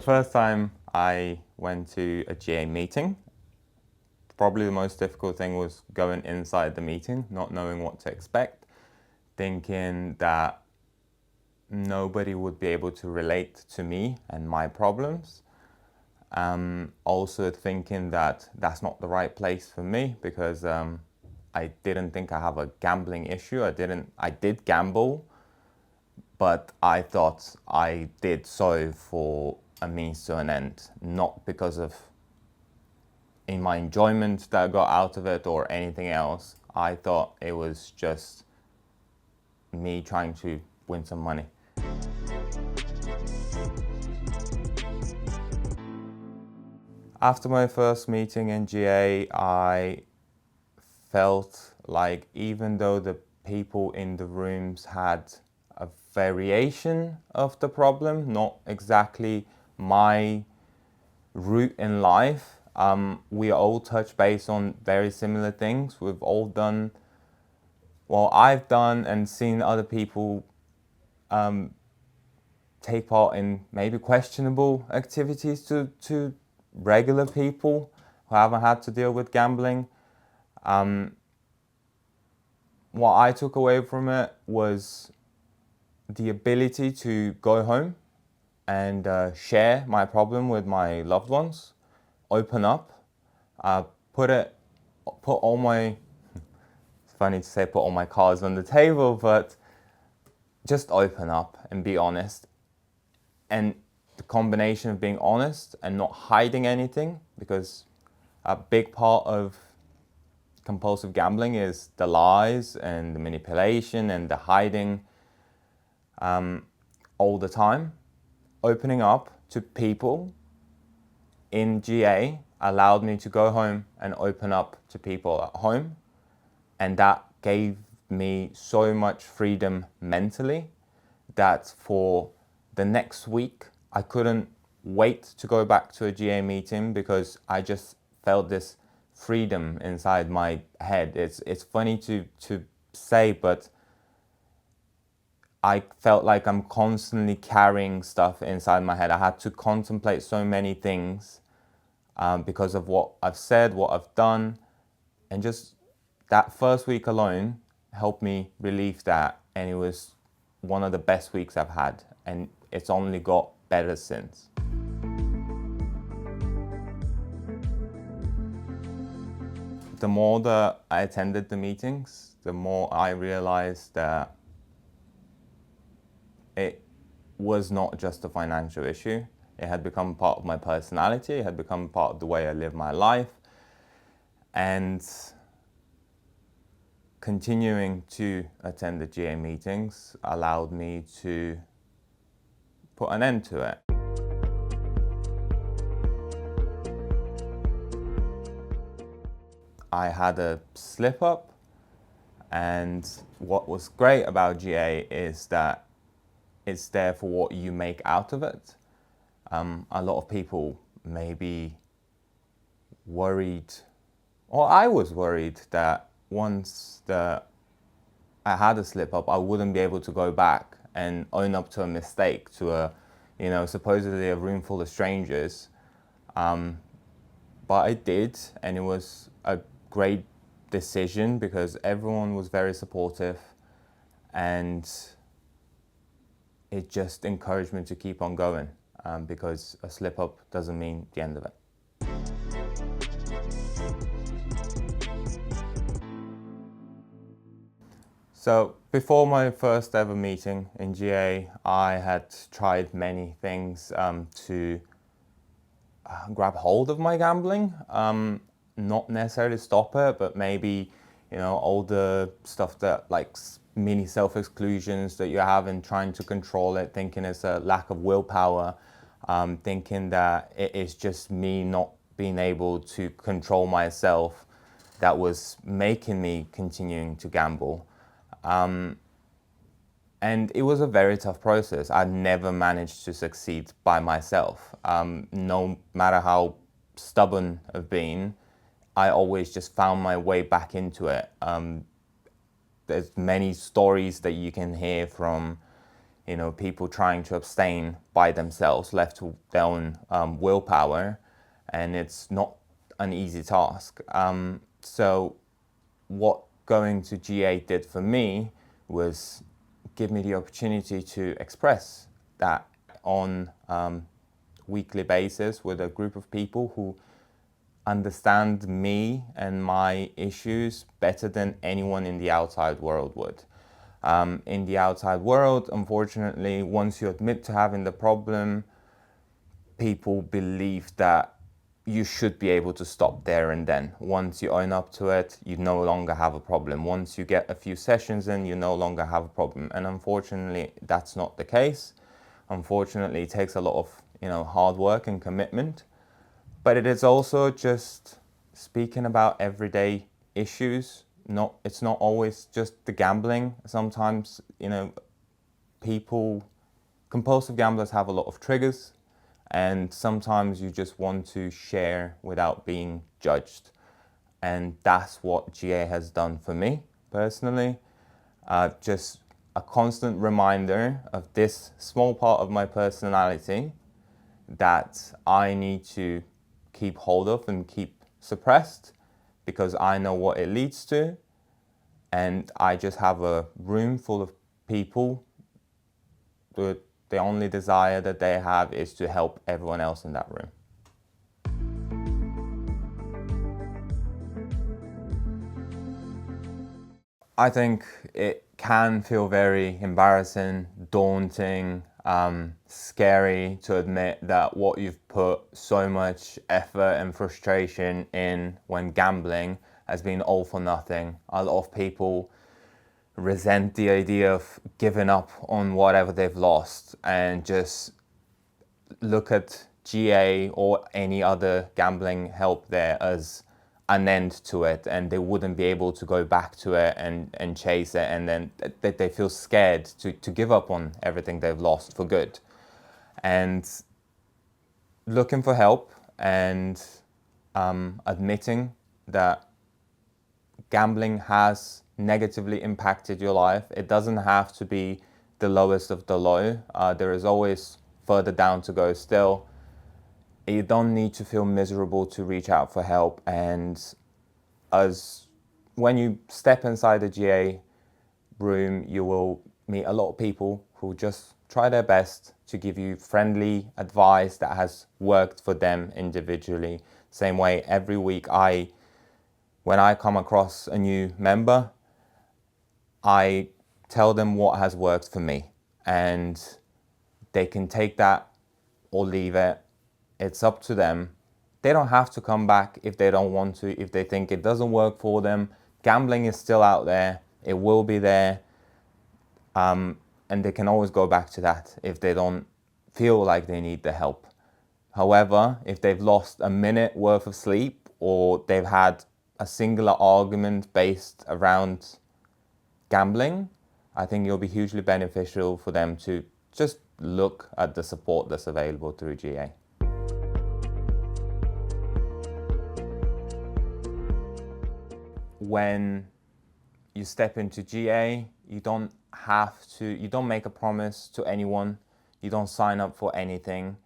first time I went to a GA meeting, probably the most difficult thing was going inside the meeting, not knowing what to expect, thinking that nobody would be able to relate to me and my problems. Also thinking that that's not the right place for me because I didn't think I have a gambling issue. I did gamble, but I thought I did so for a means to an end, not because of in my enjoyment that I got out of it or anything else. I thought it was just me trying to win some money. After my first meeting in GA, I felt like even though the people in the rooms had a variation of the problem, not exactly my route in life, we all touch base on very similar things. We've all done, well, I've done and seen other people take part in maybe questionable activities to regular people who haven't had to deal with gambling. What I took away from it was the ability to go home and share my problem with my loved ones, open up, put all my, it's funny to say put all my cards on the table, but just open up and be honest. And the combination of being honest and not hiding anything, because a big part of compulsive gambling is the lies and the manipulation and the hiding all the time. Opening up to people in GA allowed me to go home and open up to people at home, and that gave me so much freedom mentally that for the next week I couldn't wait to go back to a GA meeting because I just felt this freedom inside my head. It's funny to say, but I felt like I'm constantly carrying stuff inside my head. I had to contemplate so many things because of what I've said, what I've done, and just that first week alone helped me relieve that, and it was one of the best weeks I've had, and it's only got better since. The more that I attended the meetings, the more I realized that it was not just a financial issue. It had become part of my personality. It had become part of the way I live my life. And continuing to attend the GA meetings allowed me to put an end to it. I had a slip up, and what was great about GA is that it's there for what you make out of it. A lot of people may be worried, or I was worried that once I had a slip up, I wouldn't be able to go back and own up to a mistake to supposedly a room full of strangers. But I did, and it was a great decision because everyone was very supportive, and it just encouraged me to keep on going because a slip up doesn't mean the end of it. So before my first ever meeting in GA, I had tried many things to grab hold of my gambling. Not necessarily stop it, but maybe, all the stuff that like mini self-exclusions that you have and trying to control it, thinking it's a lack of willpower, thinking that it is just me not being able to control myself that was making me continuing to gamble. And it was a very tough process. I never managed to succeed by myself. No matter how stubborn I've been, I always just found my way back into it. There's many stories that you can hear from people trying to abstain by themselves, left to their own willpower, and it's not an easy task. So what going to GA did for me was give me the opportunity to express that on weekly basis with a group of people who understand me and my issues better than anyone in the outside world would. In the outside world, unfortunately, once you admit to having the problem, people believe that you should be able to stop there and then. Once you own up to it, you no longer have a problem. Once you get a few sessions in, you no longer have a problem. And unfortunately, that's not the case. Unfortunately, it takes a lot of hard work and commitment. But it is also just speaking about everyday issues. It's not always just the gambling. Sometimes, compulsive gamblers have a lot of triggers, and sometimes you just want to share without being judged. And that's what GA has done for me personally. Just a constant reminder of this small part of my personality that I need to keep hold of and keep suppressed, because I know what it leads to, and I just have a room full of people. The only desire that they have is to help everyone else in that room. I think it can feel very embarrassing, daunting, scary to admit that what you've put so much effort and frustration in when gambling has been all for nothing. A lot of people resent the idea of giving up on whatever they've lost and just look at GA or any other gambling help there as an end to it, and they wouldn't be able to go back to it and chase it, and then they feel scared to give up on everything they've lost for good. And looking for help and admitting that gambling has negatively impacted your life. It doesn't have to be the lowest of the low. There is always further down to go still. You don't need to feel miserable to reach out for help. And when you step inside the GA room, you will meet a lot of people who just try their best to give you friendly advice that has worked for them individually. Same way, every week when I come across a new member, I tell them what has worked for me, and they can take that or leave it. It's up to them. They don't have to come back if they don't want to, if they think it doesn't work for them. Gambling is still out there. It will be there. And they can always go back to that if they don't feel like they need the help. However, if they've lost a minute worth of sleep, or they've had a singular argument based around gambling, I think it'll be hugely beneficial for them to just look at the support that's available through GA. When you step into GA, you don't make a promise to anyone, you don't sign up for anything.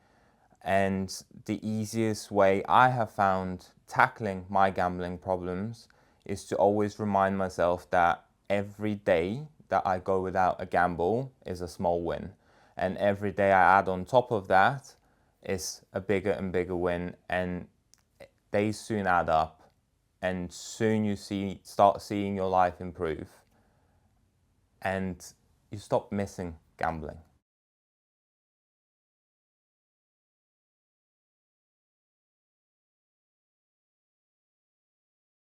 And the easiest way I have found tackling my gambling problems is to always remind myself that every day that I go without a gamble is a small win. And every day I add on top of that is a bigger and bigger win. And they soon add up. And soon you start seeing your life improve. And you stop missing gambling.